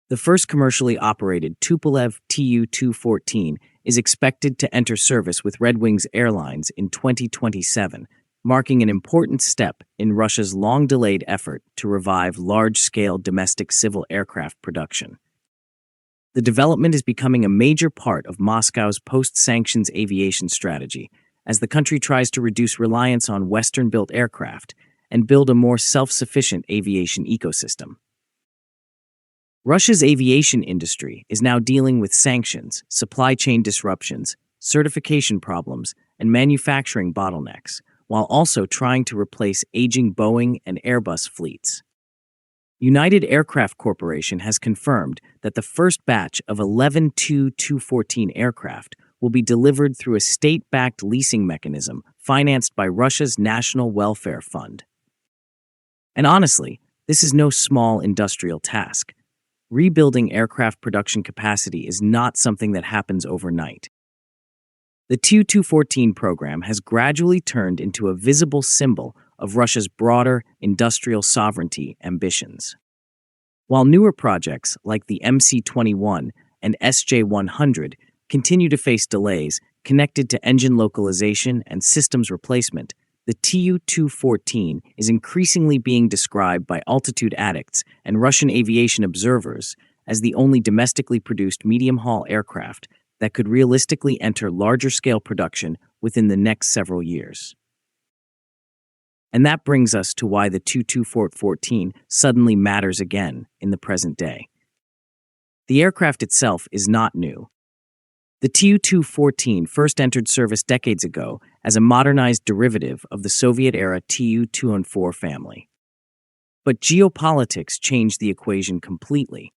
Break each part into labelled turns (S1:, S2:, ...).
S1: The first commercially operated Tupolev Tu-214 is expected to enter service with Red Wings Airlines in 2027, marking an important step in Russia's long-delayed effort to revive large-scale domestic civil aircraft production. The development is becoming a major part of Moscow's post-sanctions aviation strategy, as the country tries to reduce reliance on Western-built aircraft and build a more self-sufficient aviation ecosystem. Russia's aviation industry is now dealing with sanctions, supply chain disruptions, certification problems, and manufacturing bottlenecks, while also trying to replace aging Boeing and Airbus fleets. United Aircraft Corporation has confirmed that the first batch of 11 Tu-214 aircraft will be delivered through a state-backed leasing mechanism financed by Russia's National Welfare Fund. And honestly, this is no small industrial task. Rebuilding aircraft production capacity is not something that happens overnight. The Tu-214 program has gradually turned into a visible symbol of Russia's broader industrial sovereignty ambitions. While newer projects like the MC-21 and SJ-100 continue to face delays connected to engine localization and systems replacement, the Tu-214 is increasingly being described by altitude addicts and Russian aviation observers as the only domestically produced medium-haul aircraft that could realistically enter larger-scale production within the next several years. And that brings us to why the Tu-214 suddenly matters again in the present day. The aircraft itself is not new. The Tu-214 first entered service decades ago as a modernized derivative of the Soviet-era Tu-214 family. But geopolitics changed the equation completely.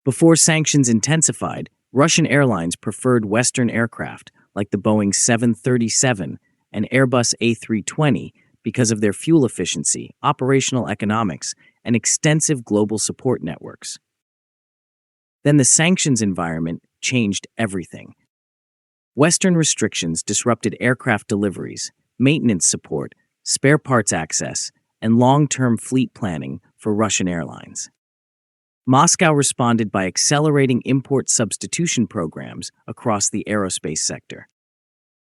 S1: Before sanctions intensified, Russian airlines preferred Western aircraft like the Boeing 737 and Airbus A320 because of their fuel efficiency, operational economics, and extensive global support networks. Then the sanctions environment changed everything. Western restrictions disrupted aircraft deliveries, maintenance support, spare parts access, and long-term fleet planning for Russian airlines. Moscow responded by accelerating import substitution programs across the aerospace sector.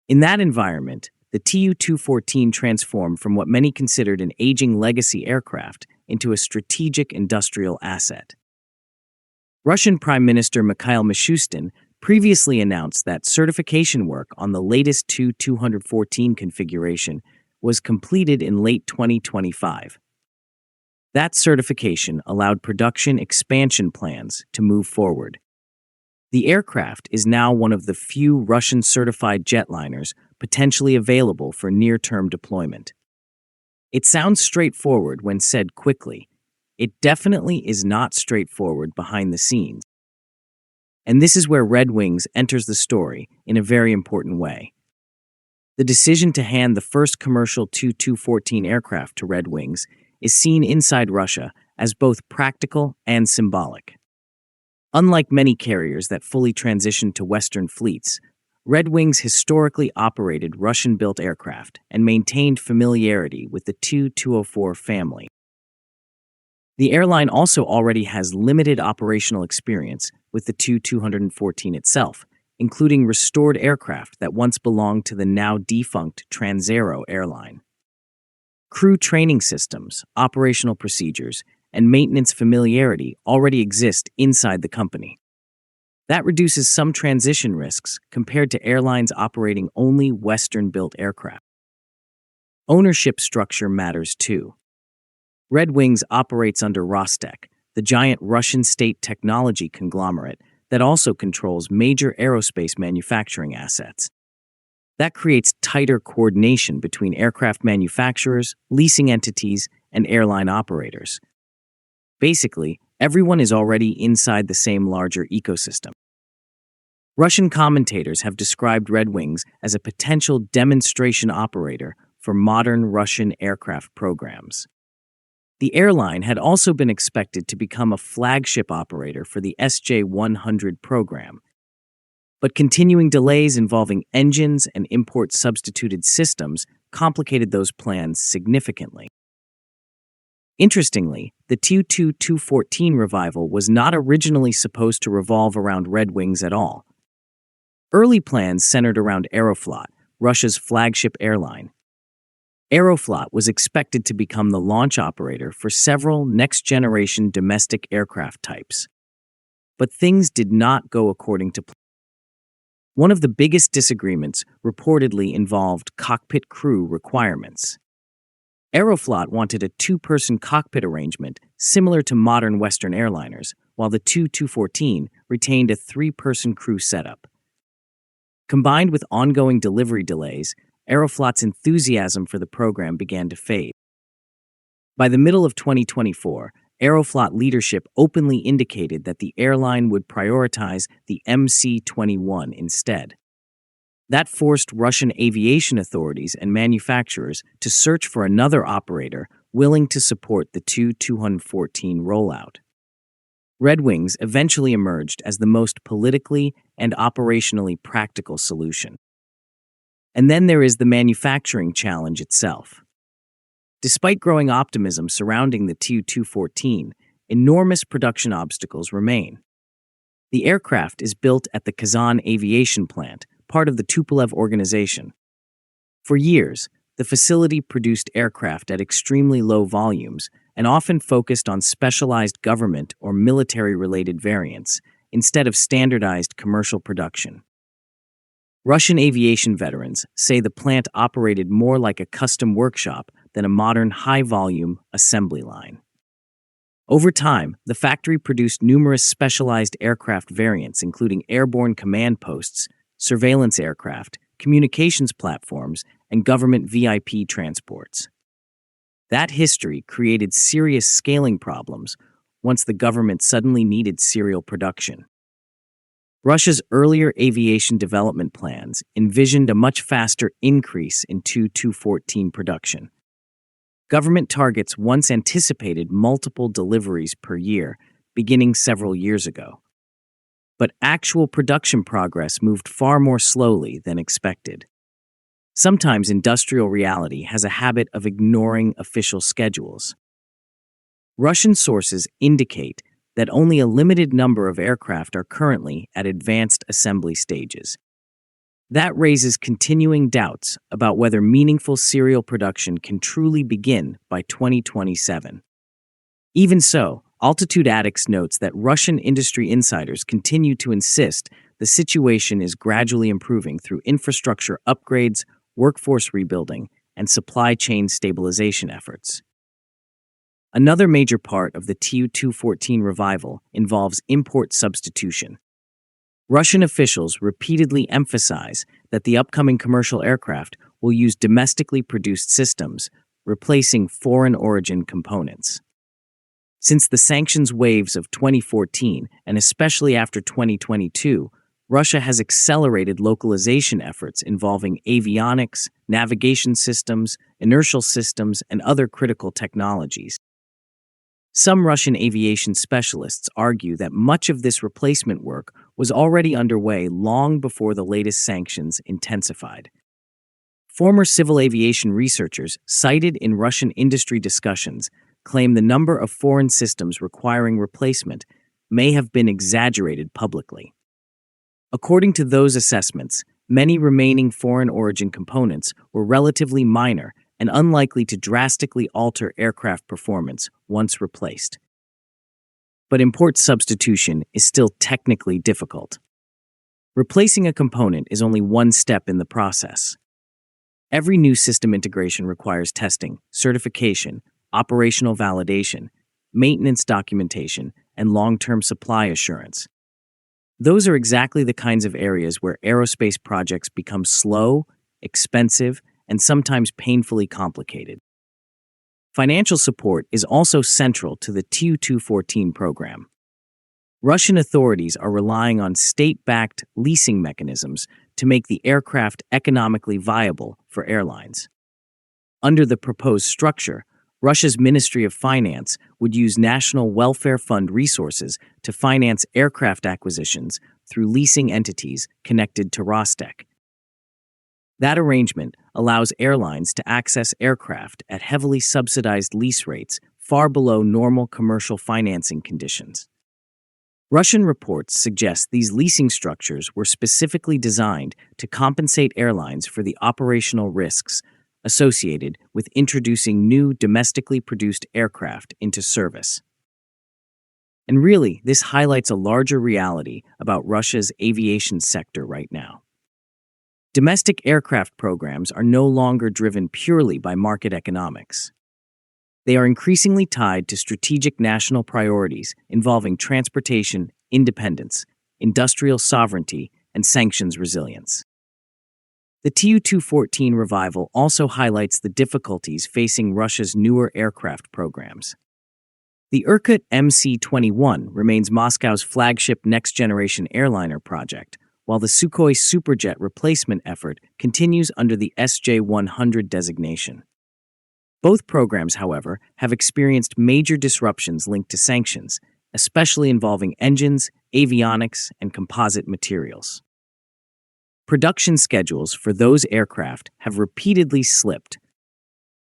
S1: In that environment, the Tu-214 transformed from what many considered an aging legacy aircraft into a strategic industrial asset. Russian Prime Minister Mikhail Mishustin previously announced that certification work on the latest Tu-214 configuration was completed in late 2025. That certification allowed production expansion plans to move forward. The aircraft is now one of the few Russian-certified jetliners potentially available for near-term deployment. It sounds straightforward when said quickly. It definitely is not straightforward behind the scenes. And this is where Red Wings enters the story in a very important way. The decision to hand the first commercial Tu-214 aircraft to Red Wings is seen inside Russia as both practical and symbolic. Unlike many carriers that fully transitioned to Western fleets, Red Wings historically operated Russian-built aircraft and maintained familiarity with the Tu-204 family. The airline also already has limited operational experience with the Tu-214 itself, including restored aircraft that once belonged to the now-defunct Transaero airline. Crew training systems, operational procedures, and maintenance familiarity already exist inside the company. That reduces some transition risks compared to airlines operating only Western-built aircraft. Ownership structure matters too. Red Wings operates under Rostec, the giant Russian state technology conglomerate that also controls major aerospace manufacturing assets. That creates tighter coordination between aircraft manufacturers, leasing entities, and airline operators. Basically, everyone is already inside the same larger ecosystem. Russian commentators have described Red Wings as a potential demonstration operator for modern Russian aircraft programs. The airline had also been expected to become a flagship operator for the SJ-100 program, but continuing delays involving engines and import-substituted systems complicated those plans significantly. Interestingly, the Tu-214 revival was not originally supposed to revolve around Red Wings at all. Early plans centered around Aeroflot, Russia's flagship airline. Aeroflot was expected to become the launch operator for several next-generation domestic aircraft types. But things did not go according to plan. One of the biggest disagreements reportedly involved cockpit crew requirements. Aeroflot wanted a two-person cockpit arrangement similar to modern Western airliners, while the Tu-214 retained a three-person crew setup. Combined with ongoing delivery delays, Aeroflot's enthusiasm for the program began to fade. By the middle of 2024, Aeroflot leadership openly indicated that the airline would prioritize the MC-21 instead. That forced Russian aviation authorities and manufacturers to search for another operator willing to support the Tu-214 rollout. Red Wings eventually emerged as the most politically and operationally practical solution. And then there is the manufacturing challenge itself. Despite growing optimism surrounding the Tu-214, enormous production obstacles remain. The aircraft is built at the Kazan Aviation plant, part of the Tupolev organization. For years, the facility produced aircraft at extremely low volumes and often focused on specialized government or military-related variants instead of standardized commercial production. Russian aviation veterans say the plant operated more like a custom workshop than a modern high-volume assembly line. Over time, the factory produced numerous specialized aircraft variants, including airborne command posts, surveillance aircraft, communications platforms, and government VIP transports. That history created serious scaling problems once the government suddenly needed serial production. Russia's earlier aviation development plans envisioned a much faster increase in Tu-214 production. Government targets once anticipated multiple deliveries per year, beginning several years ago. But actual production progress moved far more slowly than expected. Sometimes industrial reality has a habit of ignoring official schedules. Russian sources indicate that only a limited number of aircraft are currently at advanced assembly stages. That raises continuing doubts about whether meaningful serial production can truly begin by 2027. Even so, Altitude Addicts notes that Russian industry insiders continue to insist the situation is gradually improving through infrastructure upgrades, workforce rebuilding, and supply chain stabilization efforts. Another major part of the Tu-214 revival involves import substitution. Russian officials repeatedly emphasize that the upcoming commercial aircraft will use domestically produced systems, replacing foreign origin components. Since the sanctions waves of 2014, and especially after 2022, Russia has accelerated localization efforts involving avionics, navigation systems, inertial systems, and other critical technologies. Some Russian aviation specialists argue that much of this replacement work was already underway long before the latest sanctions intensified. Former civil aviation researchers cited in Russian industry discussions claim the number of foreign systems requiring replacement may have been exaggerated publicly. According to those assessments, many remaining foreign origin components were relatively minor and unlikely to drastically alter aircraft performance once replaced. But import substitution is still technically difficult. Replacing a component is only one step in the process. Every new system integration requires testing, certification, operational validation, maintenance documentation, and long-term supply assurance. Those are exactly the kinds of areas where aerospace projects become slow, expensive, and sometimes painfully complicated. Financial support is also central to the Tu-214 program. Russian authorities are relying on state-backed leasing mechanisms to make the aircraft economically viable for airlines. Under the proposed structure, Russia's Ministry of Finance would use National Welfare Fund resources to finance aircraft acquisitions through leasing entities connected to Rostec. That arrangement allows airlines to access aircraft at heavily subsidized lease rates far below normal commercial financing conditions. Russian reports suggest these leasing structures were specifically designed to compensate airlines for the operational risks associated with introducing new domestically produced aircraft into service. And really, this highlights a larger reality about Russia's aviation sector right now. Domestic aircraft programs are no longer driven purely by market economics. They are increasingly tied to strategic national priorities involving transportation, independence, industrial sovereignty, and sanctions resilience. The Tu-214 revival also highlights the difficulties facing Russia's newer aircraft programs. The Irkut MC-21 remains Moscow's flagship next-generation airliner project, while the Sukhoi Superjet replacement effort continues under the SJ-100 designation. Both programs, however, have experienced major disruptions linked to sanctions, especially involving engines, avionics, and composite materials. Production schedules for those aircraft have repeatedly slipped.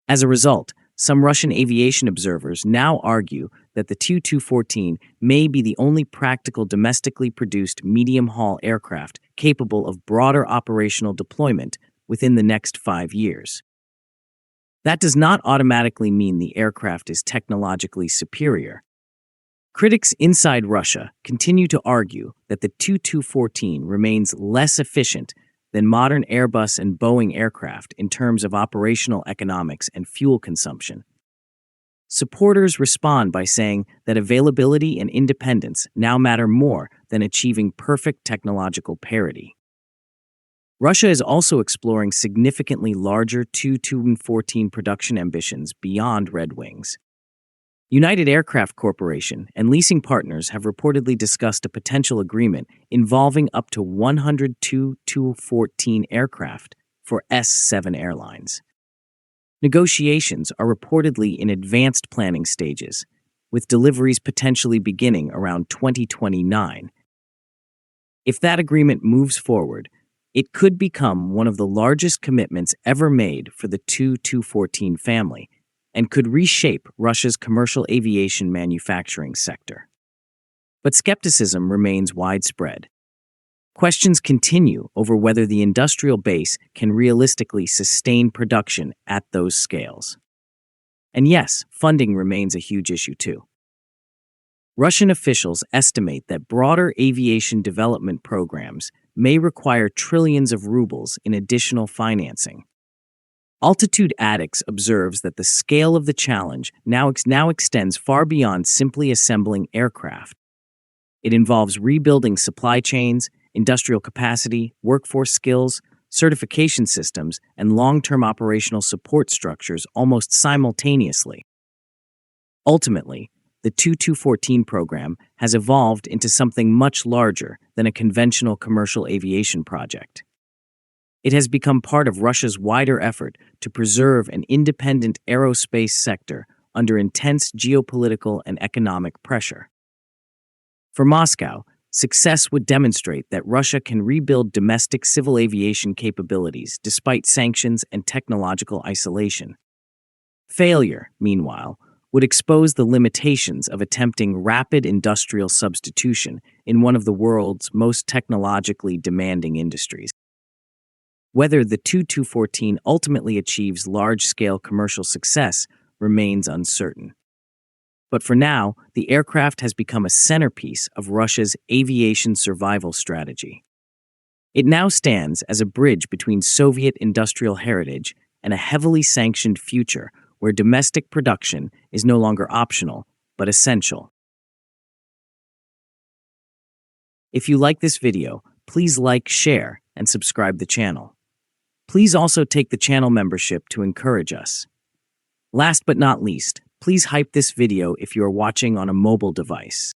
S1: As a result, some Russian aviation observers now argue that the Tu-214 may be the only practical domestically produced medium-haul aircraft capable of broader operational deployment within the next 5 years. That does not automatically mean the aircraft is technologically superior. Critics inside Russia continue to argue that the Tu-214 remains less efficient than modern Airbus and Boeing aircraft in terms of operational economics and fuel consumption. Supporters respond by saying that availability and independence now matter more than achieving perfect technological parity. Russia is also exploring significantly larger Tu-214 production ambitions beyond Red Wings. United Aircraft Corporation and leasing partners have reportedly discussed a potential agreement involving up to 100 Tu-214 aircraft for S-7 airlines. Negotiations are reportedly in advanced planning stages, with deliveries potentially beginning around 2029. If that agreement moves forward, it could become one of the largest commitments ever made for the Tu-214 family, and could reshape Russia's commercial aviation manufacturing sector. But skepticism remains widespread. Questions continue over whether the industrial base can realistically sustain production at those scales. And yes, funding remains a huge issue too. Russian officials estimate that broader aviation development programs may require trillions of rubles in additional financing. Altitude Addicts observes that the scale of the challenge now extends far beyond simply assembling aircraft. It involves rebuilding supply chains, industrial capacity, workforce skills, certification systems, and long-term operational support structures almost simultaneously. Ultimately, the Tu-214 program has evolved into something much larger than a conventional commercial aviation project. It has become part of Russia's wider effort to preserve an independent aerospace sector under intense geopolitical and economic pressure. For Moscow, success would demonstrate that Russia can rebuild domestic civil aviation capabilities despite sanctions and technological isolation. Failure, meanwhile, would expose the limitations of attempting rapid industrial substitution in one of the world's most technologically demanding industries. Whether the Tu-214 ultimately achieves large-scale commercial success remains uncertain. But for now, the aircraft has become a centerpiece of Russia's aviation survival strategy. It now stands as a bridge between Soviet industrial heritage and a heavily sanctioned future where domestic production is no longer optional, but essential. If you like this video, please like, share, and subscribe the channel. Please also take the channel membership to encourage us. Last but not least, please hype this video if you are watching on a mobile device.